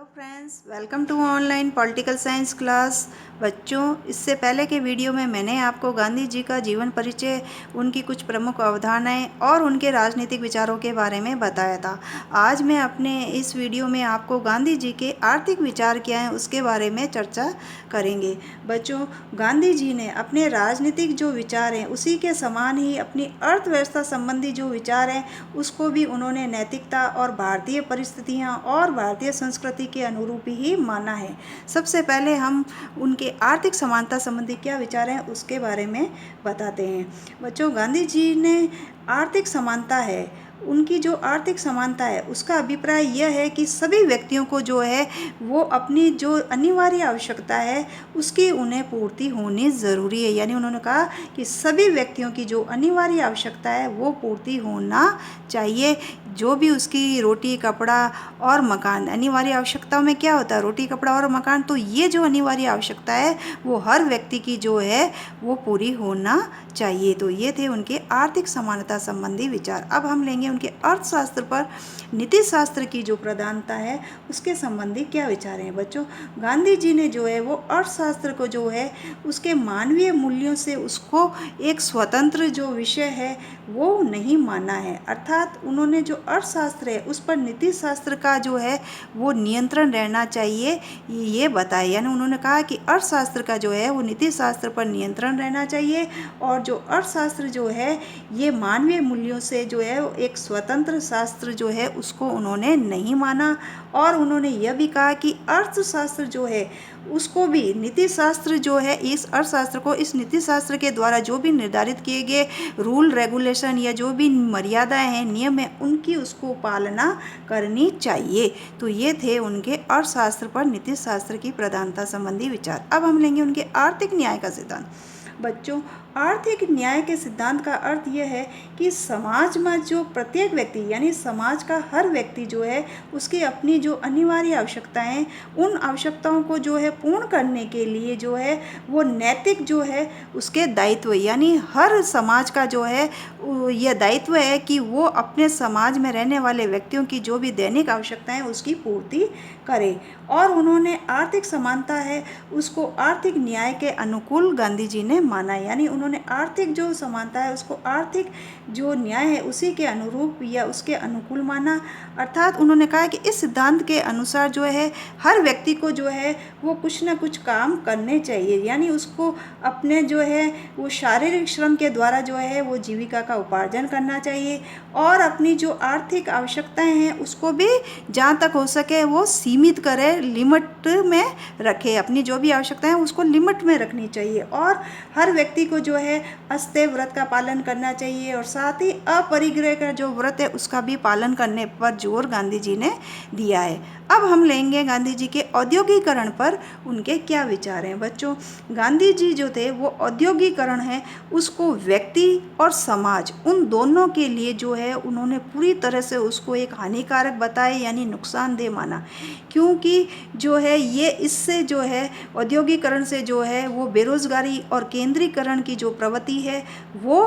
Hello friends, welcome to online political science class. बच्चों, इससे पहले के वीडियो में मैंने आपको गांधी जी का जीवन परिचय, उनकी कुछ प्रमुख अवधारणाएं और उनके राजनीतिक विचारों के बारे में बताया था। आज मैं अपने इस वीडियो में आपको गांधी जी के आर्थिक विचार क्या हैं उसके बारे में चर्चा करेंगे। बच्चों, गांधी जी ने अपने राजनीतिक जो विचार हैं उसी के समान ही अपनी अर्थव्यवस्था संबंधी जो विचार हैं उसको भी उन्होंने नैतिकता और भारतीय परिस्थितियाँ और भारतीय संस्कृति के अनुरूप ही माना है। सबसे पहले हम उनके आर्थिक समानता संबंधी क्या विचार हैं उसके बारे में बताते हैं। बच्चों, गांधी जी ने आर्थिक समानता है, उनकी जो आर्थिक समानता है उसका अभिप्राय यह है कि सभी व्यक्तियों को जो है वो अपनी जो अनिवार्य आवश्यकता है उसकी उन्हें पूर्ति होनी ज़रूरी है। यानी उन्होंने कहा कि सभी व्यक्तियों की जो अनिवार्य आवश्यकता है वो पूर्ति होना चाहिए। जो भी उसकी रोटी, कपड़ा और मकान, अनिवार्य आवश्यकताओं में क्या होता है? रोटी, कपड़ा और मकान। तो ये जो अनिवार्य आवश्यकता है वो हर व्यक्ति की जो है वो पूरी होना चाहिए। तो ये थे उनके आर्थिक समानता संबंधी विचार। अब हम लेंगे उनके अर्थशास्त्र पर नीति शास्त्र की जो प्रधानता है उसके संबंधी क्या विचार हैं। बच्चों, गांधी जी ने जो है वो अर्थशास्त्र को जो है उसके मानवीय मूल्यों से उसको एक स्वतंत्र जो विषय है वो नहीं माना है। अर्थात उन्होंने जो अर्थशास्त्र है उस पर नीति शास्त्र का जो है वो नियंत्रण रहना चाहिए, ये बताया। यानी उन्होंने कहा कि अर्थशास्त्र का जो है वो नीति शास्त्र पर नियंत्रण रहना चाहिए और जो अर्थशास्त्र जो है ये मानवीय मूल्यों से जो है एक स्वतंत्र शास्त्र जो है उसको उन्होंने नहीं माना। और उन्होंने यह भी कहा कि अर्थशास्त्र जो है उसको भी नीति शास्त्र जो है इस अर्थशास्त्र को इस नीति शास्त्र के द्वारा जो भी निर्धारित किए गए रूल रेगुलेशन या जो भी मर्यादाएं हैं, नियम है, उनकी उसको पालना करनी चाहिए। तो ये थे उनके अर्थशास्त्र पर नीति शास्त्र की प्रधानता संबंधी विचार। अब हम लेंगे उनके आर्थिक न्याय का सिद्धांत। बच्चों, आर्थिक न्याय के सिद्धांत का अर्थ यह है कि समाज में जो प्रत्येक व्यक्ति यानी समाज का हर व्यक्ति जो है उसकी अपनी जो अनिवार्य आवश्यकताएं, उन आवश्यकताओं को जो है पूर्ण करने के लिए जो है वो नैतिक जो है उसके दायित्व, यानी हर समाज का जो है यह दायित्व है कि वो अपने समाज में रहने वाले व्यक्तियों की जो भी दैनिक आवश्यकताएं उसकी पूर्ति करे। और उन्होंने आर्थिक समानता है उसको आर्थिक न्याय के अनुकूल गांधी जी ने माना। यानी उन्होंने आर्थिक जो समानता है उसको आर्थिक जो न्याय है उसी के अनुरूप या उसके अनुकूल माना। अर्थात उन्होंने कहा कि इस सिद्धांत के अनुसार जो है हर व्यक्ति को जो है वो कुछ ना कुछ काम करने चाहिए। यानी उसको अपने जो है वो शारीरिक श्रम के द्वारा जो है वो जीविका का उपार्जन करना चाहिए और अपनी जो आर्थिक आवश्यकताएं हैं उसको भी जहाँ तक हो सके वो सीमित करे, लिमिट में रखे। अपनी जो भी आवश्यकताएं हैं उसको लिमिट में रखनी चाहिए और हर व्यक्ति को जो है अस्तेय व्रत का पालन करना चाहिए और साथ ही अपरिग्रह का जो व्रत है उसका भी पालन करने पर जोर गांधी जी ने दिया है। अब हम लेंगे गांधी जी के औद्योगिकरण पर उनके क्या विचार हैं। बच्चों, गांधी जी जो थे वो औद्योगिकरण है उसको व्यक्ति और समाज उन दोनों के लिए जो है उन्होंने पूरी तरह से उसको एक हानिकारक बताया, यानी नुकसानदेह माना। क्योंकि जो है ये इससे जो है औद्योगिकरण से जो है वो बेरोजगारी और केंद्रीकरण की जो प्रवृत्ति है वो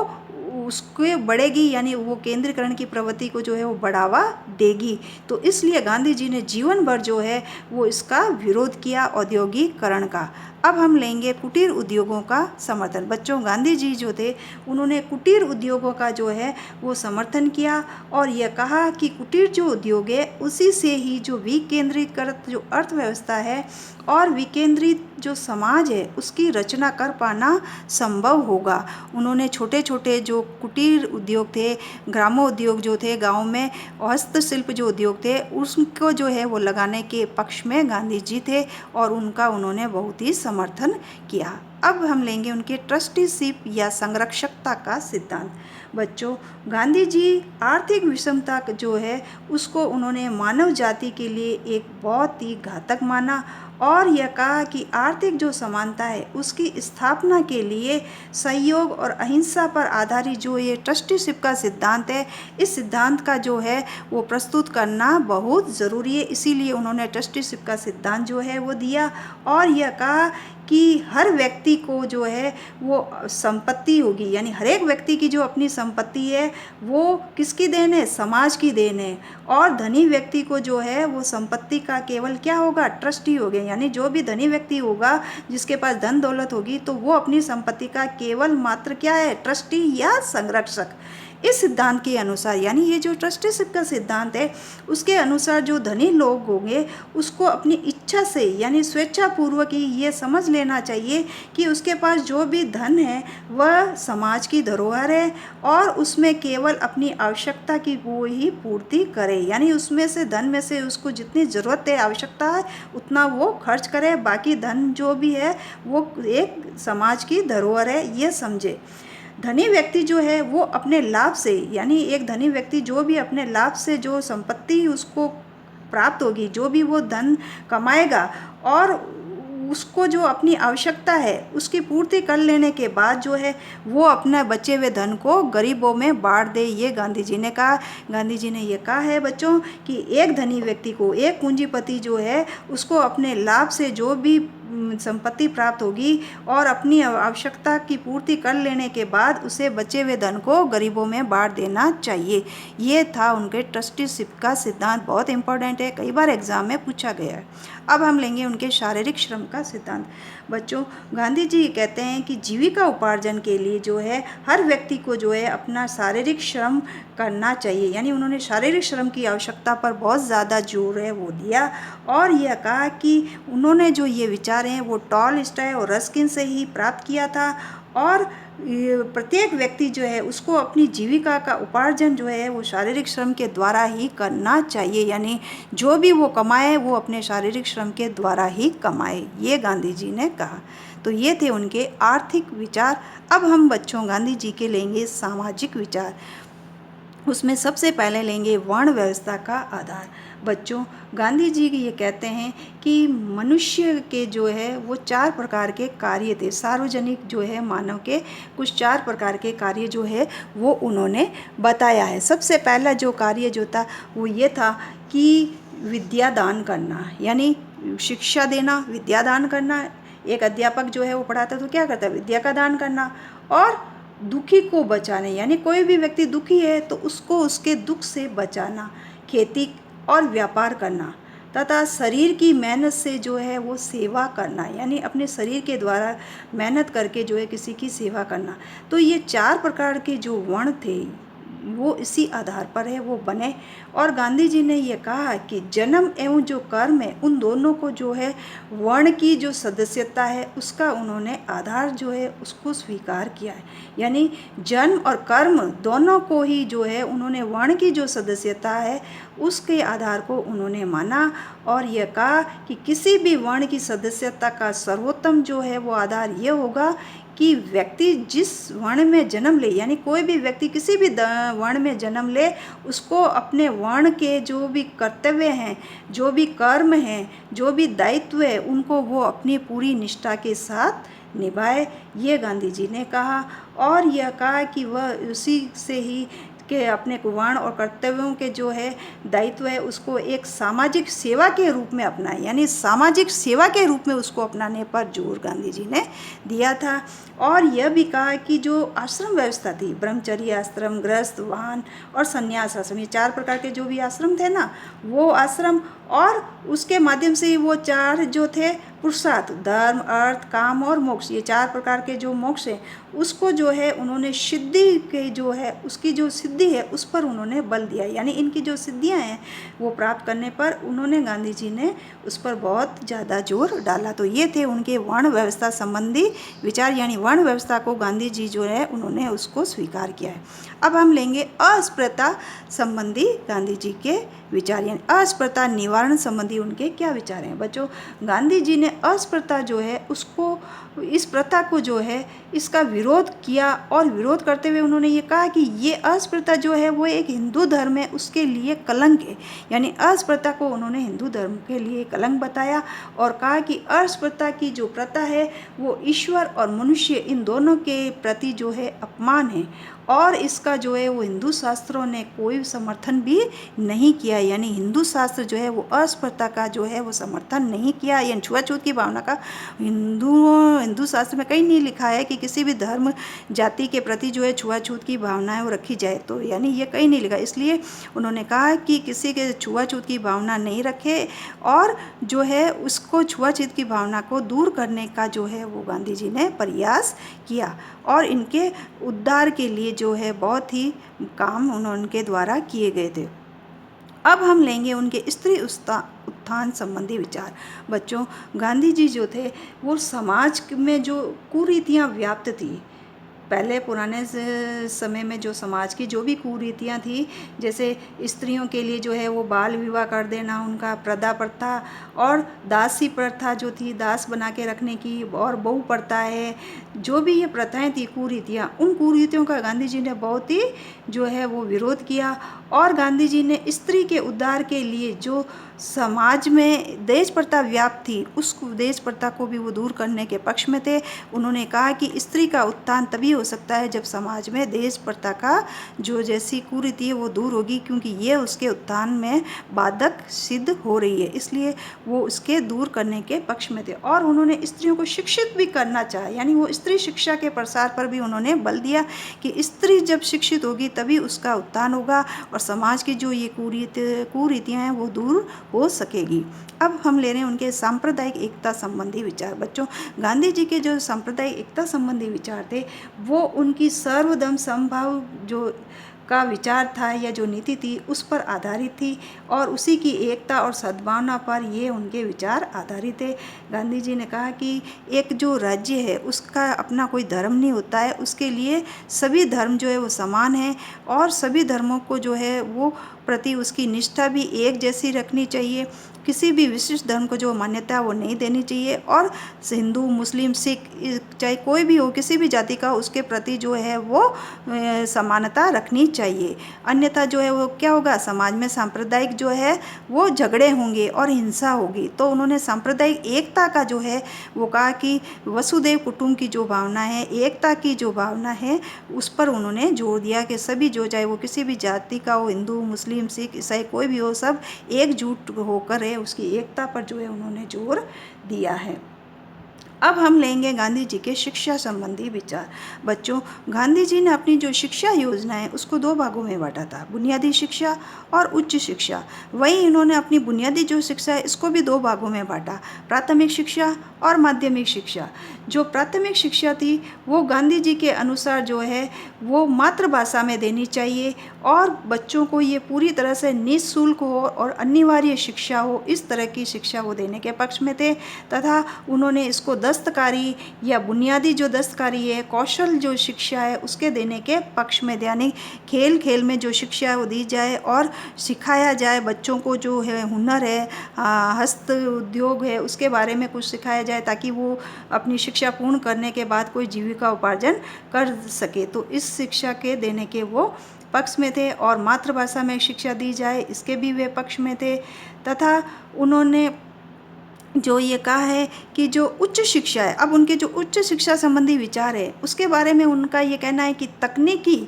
उसके बढ़ेगी, यानी वो केंद्रीकरण की प्रवृत्ति को जो है वो बढ़ावा देगी। तो इसलिए गांधी जी ने जीवन भर जो है वो इसका विरोध किया, औद्योगिकरण का। अब हम लेंगे कुटीर उद्योगों का समर्थन। बच्चों, गांधी जी जो थे उन्होंने कुटीर उद्योगों का जो है वो समर्थन किया और यह कहा कि कुटीर जो उद्योग है उसी से ही जो विकेंद्रीकृत जो अर्थव्यवस्था है और विकेंद्रित जो समाज है उसकी रचना कर पाना संभव होगा। उन्होंने छोटे छोटे जो कुटीर उद्योग थे, ग्रामोद्योग जो थे गांव में, हस्तशिल्प जो उद्योग थे उसको जो है वो लगाने के पक्ष में गांधी जी थे और उनका उन्होंने बहुत ही समर्थन किया। अब हम लेंगे उनके ट्रस्टीशिप या संरक्षकता का सिद्धांत। बच्चों, गांधी जी आर्थिक विषमता जो है उसको उन्होंने मानव जाति के लिए एक बहुत ही घातक माना और यह कहा कि आर्थिक जो समानता है उसकी स्थापना के लिए सहयोग और अहिंसा पर आधारित जो ये ट्रस्टीशिप का सिद्धांत है, इस सिद्धांत का जो है वो प्रस्तुत करना बहुत ज़रूरी है। इसीलिए उन्होंने ट्रस्टीशिप का सिद्धांत जो है वो दिया और यह कहा कि हर व्यक्ति को जो है वो संपत्ति होगी, यानी हर एक व्यक्ति की जो अपनी संपत्ति है वो किसकी देन है, समाज की देन है। और धनी व्यक्ति को जो है वो संपत्ति का केवल क्या होगा, ट्रस्टी हो गए, यानी जो भी धनी व्यक्ति होगा जिसके पास धन दौलत होगी तो वो अपनी संपत्ति का केवल मात्र क्या है, ट्रस्टी या संरक्षक। इस सिद्धांत के अनुसार, यानी ये जो ट्रस्टीशिप का सिद्धांत है उसके अनुसार जो धनी लोग होंगे उसको अपनी इच्छा से यानी स्वेच्छापूर्वक ही ये समझ लेना चाहिए कि उसके पास जो भी धन है वह समाज की धरोहर है और उसमें केवल अपनी आवश्यकता की वो ही पूर्ति करे, यानी उसमें से धन में से उसको जितनी ज़रूरत है, आवश्यकता है, उतना वो खर्च करे, बाकी धन जो भी है वो एक समाज की धरोहर है, ये समझे। धनी व्यक्ति जो है वो अपने लाभ से, यानी एक धनी व्यक्ति जो भी अपने लाभ से जो संपत्ति उसको प्राप्त होगी, जो भी वो धन कमाएगा और उसको जो अपनी आवश्यकता है उसकी पूर्ति कर लेने के बाद जो है वो अपने बचे हुए धन को गरीबों में बांट दे, ये गांधी जी ने कहा। गांधी जी ने ये कहा है बच्चों कि एक धनी व्यक्ति को, एक पूंजीपति जो है उसको अपने लाभ से जो भी संपत्ति प्राप्त होगी और अपनी आवश्यकता की पूर्ति कर लेने के बाद उसे बचे हुए धन को गरीबों में बांट देना चाहिए। ये था उनके ट्रस्टीशिप का सिद्धांत, बहुत इंपॉर्टेंट है, कई बार एग्जाम में पूछा गया है। अब हम लेंगे उनके शारीरिक श्रम का सिद्धांत। बच्चों, गांधी जी कहते हैं कि जीविका उपार्जन के लिए जो है हर व्यक्ति को जो है अपना शारीरिक श्रम करना चाहिए, यानी उन्होंने शारीरिक श्रम की आवश्यकता पर बहुत ज़्यादा जोर है वो दिया और यह कहा कि उन्होंने जो ये विचार हैं वो टॉलस्टॉय और रस्किन से ही प्राप्त किया था और प्रत्येक व्यक्ति जो है उसको अपनी जीविका का उपार्जन जो है वो शारीरिक श्रम के द्वारा ही करना चाहिए, यानी जो भी वो कमाए वो अपने शारीरिक श्रम के द्वारा ही कमाए, ये गांधी जी ने कहा। तो ये थे उनके आर्थिक विचार। अब हम बच्चों गांधी जी के लेंगे सामाजिक विचार। उसमें सबसे पहले लेंगे वर्ण व्यवस्था का आधार। बच्चों, गांधी जी ये कहते हैं कि मनुष्य के जो है वो 4 प्रकार के कार्य थे, सार्वजनिक जो है मानव के कुछ 4 प्रकार के कार्य जो है वो उन्होंने बताया है। सबसे पहला जो कार्य जो था वो ये था कि विद्या दान करना, यानी शिक्षा देना, विद्या दान करना। एक अध्यापक जो है वो पढ़ाता तो क्या करता है, विद्या का दान करना। और दुखी को बचाने, यानी कोई भी व्यक्ति दुखी है तो उसको उसके दुख से बचाना। खेती और व्यापार करना तथा शरीर की मेहनत से जो है वो सेवा करना, यानी अपने शरीर के द्वारा मेहनत करके जो है किसी की सेवा करना। तो ये 4 प्रकार के जो वर्ण थे वो इसी आधार पर है वो बने। और गांधी जी ने ये कहा कि जन्म एवं जो कर्म है उन दोनों को जो है वर्ण की जो सदस्यता है उसका उन्होंने आधार जो है उसको स्वीकार किया है, यानी जन्म और कर्म दोनों को ही जो है उन्होंने वर्ण की जो सदस्यता है उसके आधार को उन्होंने माना और यह कहा कि किसी भी वर्ण की सदस्यता का सर्वोत्तम जो है वो आधार ये होगा कि व्यक्ति जिस वर्ण में जन्म ले, यानी कोई भी व्यक्ति किसी भी वर्ण में जन्म ले उसको अपने वर्ण के जो भी कर्तव्य हैं, जो भी कर्म हैं, जो भी दायित्व है उनको वो अपनी पूरी निष्ठा के साथ निभाए, ये गांधी जी ने कहा। और यह कहा कि वह उसी से ही के अपने वर्ण और कर्तव्यों के जो है दायित्व है उसको एक सामाजिक सेवा के रूप में अपनाए, यानी सामाजिक सेवा के रूप में उसको अपनाने पर जोर गांधी जी ने दिया था। और यह भी कहा कि जो आश्रम व्यवस्था थी, ब्रह्मचर्य आश्रम, गृहस्थ, वाहन और संन्यास आश्रम, ये 4 प्रकार के जो भी आश्रम थे ना वो आश्रम, और उसके माध्यम से ही वो 4 जो थे पुरुषार्थ, धर्म, अर्थ, काम और मोक्ष, ये 4 प्रकार के जो मोक्ष हैं उसको जो है उन्होंने सिद्धि के जो है उसकी जो सिद्धि है उस पर उन्होंने बल दिया, यानी इनकी जो सिद्धियां हैं वो प्राप्त करने पर उन्होंने गांधी जी ने उस पर बहुत ज़्यादा जोर डाला। तो ये थे उनके वर्ण व्यवस्था संबंधी विचार, यानी वर्ण व्यवस्था को गांधी जी जो है उन्होंने उसको स्वीकार किया है। अब हम लेंगे अस्पृश्यता संबंधी गांधी जी के विचार, यानी अस्पृश्यता निवारण संबंधी उनके क्या विचार हैं। बच्चों, गांधी जी ने अस्पृश्यता जो है उसको, इस प्रथा को जो है इसका विरोध किया और विरोध करते हुए उन्होंने ये कहा कि ये अस्पृश्यता जो है वो एक हिंदू धर्म है, उसके लिए कलंक है, यानी अस्पृश्यता को उन्होंने हिंदू धर्म के लिए कलंक बताया और कहा कि अस्पृश्यता की जो प्रथा है वो ईश्वर और मनुष्य इन दोनों के प्रति जो है अपमान है और इसका जो है वो हिंदू शास्त्रों ने कोई समर्थन भी नहीं किया, यानी हिंदू शास्त्र जो है वो अस्पृश्यता का जो है वो समर्थन नहीं किया। यानी छुआछूत की भावना का हिंदू शास्त्र में कहीं नहीं लिखा है कि किसी भी धर्म जाति के प्रति जो है छुआछूत की भावना है वो रखी जाए, तो यानी ये कहीं नहीं लिखा। इसलिए उन्होंने कहा कि किसी के छुआछूत की भावना नहीं रखे और जो है उसको छुआछूत की भावना को दूर करने का जो है वो गांधी जी ने प्रयास किया और इनके उद्धार के लिए जो है बहुत ही काम उनके द्वारा किए गए थे। अब हम लेंगे उनके स्त्री उत्थान संबंधी विचार। बच्चों, गांधी जी जो थे वो समाज में जो कुरीतियाँ व्याप्त थी, पहले पुराने समय में जो समाज की जो भी कुरीतियाँ थी, जैसे स्त्रियों के लिए जो है वो बाल विवाह कर देना, उनका प्रथा प्रथा और दासी प्रथा जो थी, दास बना के रखने की, और बहु प्रथा है, जो भी ये प्रथाएं थी, कुरीतियाँ, उन कुरीतियों का गांधी जी ने बहुत ही जो है वो विरोध किया। और गांधी जी ने स्त्री के उद्धार के लिए जो समाज में देश प्रथा व्याप्त थी, उस देश प्रथा को भी वो दूर करने के पक्ष में थे। उन्होंने कहा कि स्त्री का उत्थान तभी हो सकता है जब समाज में देश प्रथा का जो जैसी कुरीति है वो दूर होगी, क्योंकि ये उसके उत्थान में बाधक सिद्ध हो रही है, इसलिए वो उसके दूर करने के पक्ष में थे। और उन्होंने स्त्रियों को शिक्षित भी करना चाहा, यानी वो स्त्री शिक्षा के प्रसार पर भी उन्होंने बल दिया कि स्त्री जब शिक्षित होगी तभी उसका उत्थान होगा और समाज की जो ये कुरीतियाँ हैं वो दूर हो सकेगी। अब हम ले रहे हैं उनके सांप्रदायिक एकता संबंधी विचार। बच्चों, गांधी जी के जो सांप्रदायिक एकता संबंधी विचार थे वो उनकी सर्वधर्म समभाव जो का विचार था या जो नीति थी उस पर आधारित थी और उसी की एकता और सद्भावना पर ये उनके विचार आधारित थे। गांधी जी ने कहा कि एक जो राज्य है उसका अपना कोई धर्म नहीं होता है, उसके लिए सभी धर्म जो है वो समान है और सभी धर्मों को जो है वो प्रति उसकी निष्ठा भी एक जैसी रखनी चाहिए। किसी भी विशिष्ट धर्म को जो मान्यता वो नहीं देनी चाहिए और हिंदू, मुस्लिम, सिख, चाहे कोई भी हो, किसी भी जाति का, उसके प्रति जो है वो समानता रखनी चाहिए। अन्यथा जो है वो क्या होगा, समाज में सांप्रदायिक जो है वो झगड़े होंगे और हिंसा होगी। तो उन्होंने सांप्रदायिक एकता का जो है वो कहा कि वसुदेव कुटुंब की जो भावना है, एकता की जो भावना है, उस पर उन्होंने जोर दिया कि सभी जो चाहे वो किसी भी जाति का हो, हिंदू, मुस्लिम, सिख, ईसाई कोई भी हो, सब एकजुट होकर है, उसकी एकता पर जो है उन्होंने जोर दिया है। अब हम लेंगे गांधी जी के शिक्षा संबंधी विचार। बच्चों, गांधी जी ने अपनी जो शिक्षा योजना है उसको दो भागों में बांटा था, बुनियादी शिक्षा और उच्च शिक्षा। वहीं इन्होंने अपनी बुनियादी जो शिक्षा है इसको भी दो भागों में बांटा, प्राथमिक शिक्षा और माध्यमिक शिक्षा। जो प्राथमिक शिक्षा थी वो गांधी जी के अनुसार जो है वो मातृभाषा में देनी चाहिए और बच्चों को ये पूरी तरह से निःशुल्क हो और अनिवार्य शिक्षा हो, इस तरह की शिक्षा वो देने के पक्ष में थे। तथा उन्होंने इसको दस्तकारी या बुनियादी जो दस्तकारी है, कौशल जो शिक्षा है उसके देने के पक्ष में, यानी खेल खेल में जो शिक्षा है वो दी जाए और सिखाया जाए बच्चों को, जो है हुनर है, हस्त उद्योग है, उसके बारे में कुछ सिखाया जाए ताकि वो अपनी शिक्षा पूर्ण करने के बाद कोई जीविका उपार्जन कर सके। तो इस शिक्षा के देने के वो पक्ष में थे और मातृभाषा में शिक्षा दी जाए इसके भी वे पक्ष में थे। तथा उन्होंने जो ये कहा है कि जो उच्च शिक्षा है, अब उनके जो उच्च शिक्षा संबंधी विचार है उसके बारे में उनका ये कहना है कि तकनीकी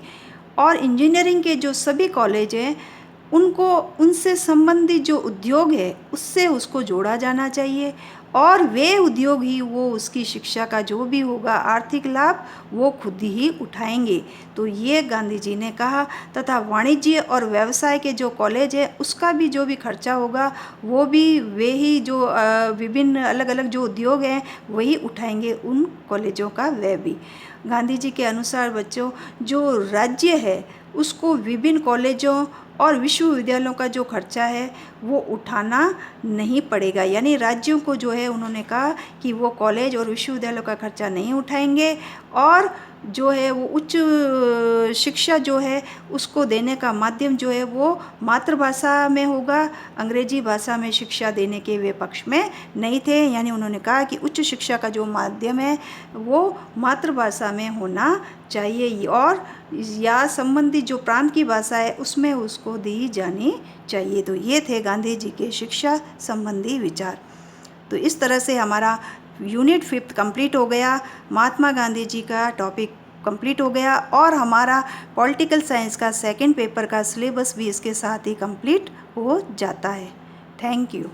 और इंजीनियरिंग के जो सभी कॉलेज हैं उनको, उनसे संबंधित जो उद्योग है उससे उसको जोड़ा जाना चाहिए और वे उद्योग ही वो उसकी शिक्षा का जो भी होगा आर्थिक लाभ वो खुद ही उठाएंगे। तो ये गांधी जी ने कहा। तथा वाणिज्य और व्यवसाय के जो कॉलेज है उसका भी जो भी खर्चा होगा वो भी वे ही जो विभिन्न अलग अलग जो उद्योग हैं वही उठाएंगे उन कॉलेजों का व्यय भी। गांधी जी के अनुसार बच्चों, जो राज्य है उसको विभिन्न कॉलेजों और विश्वविद्यालयों का जो खर्चा है वो उठाना नहीं पड़ेगा, यानी राज्यों को जो है उन्होंने कहा कि वो कॉलेज और विश्वविद्यालयों का खर्चा नहीं उठाएंगे और जो है वो उच्च शिक्षा जो है उसको देने का माध्यम जो है वो मातृभाषा में होगा, अंग्रेजी भाषा में शिक्षा देने के वे पक्ष में नहीं थे। यानी उन्होंने कहा कि उच्च शिक्षा का जो माध्यम है वो मातृभाषा में होना चाहिए और या संबंधित जो प्रांत की भाषा है उसमें उसको दी जानी चाहिए। तो ये थे गांधी जी के शिक्षा संबंधी विचार। तो इस तरह से हमारा यूनिट 5 कंप्लीट हो गया, महात्मा गांधी जी का टॉपिक कंप्लीट हो गया और हमारा पॉलिटिकल साइंस का सेकंड पेपर का सिलेबस भी इसके साथ ही कंप्लीट हो जाता है। Thank you.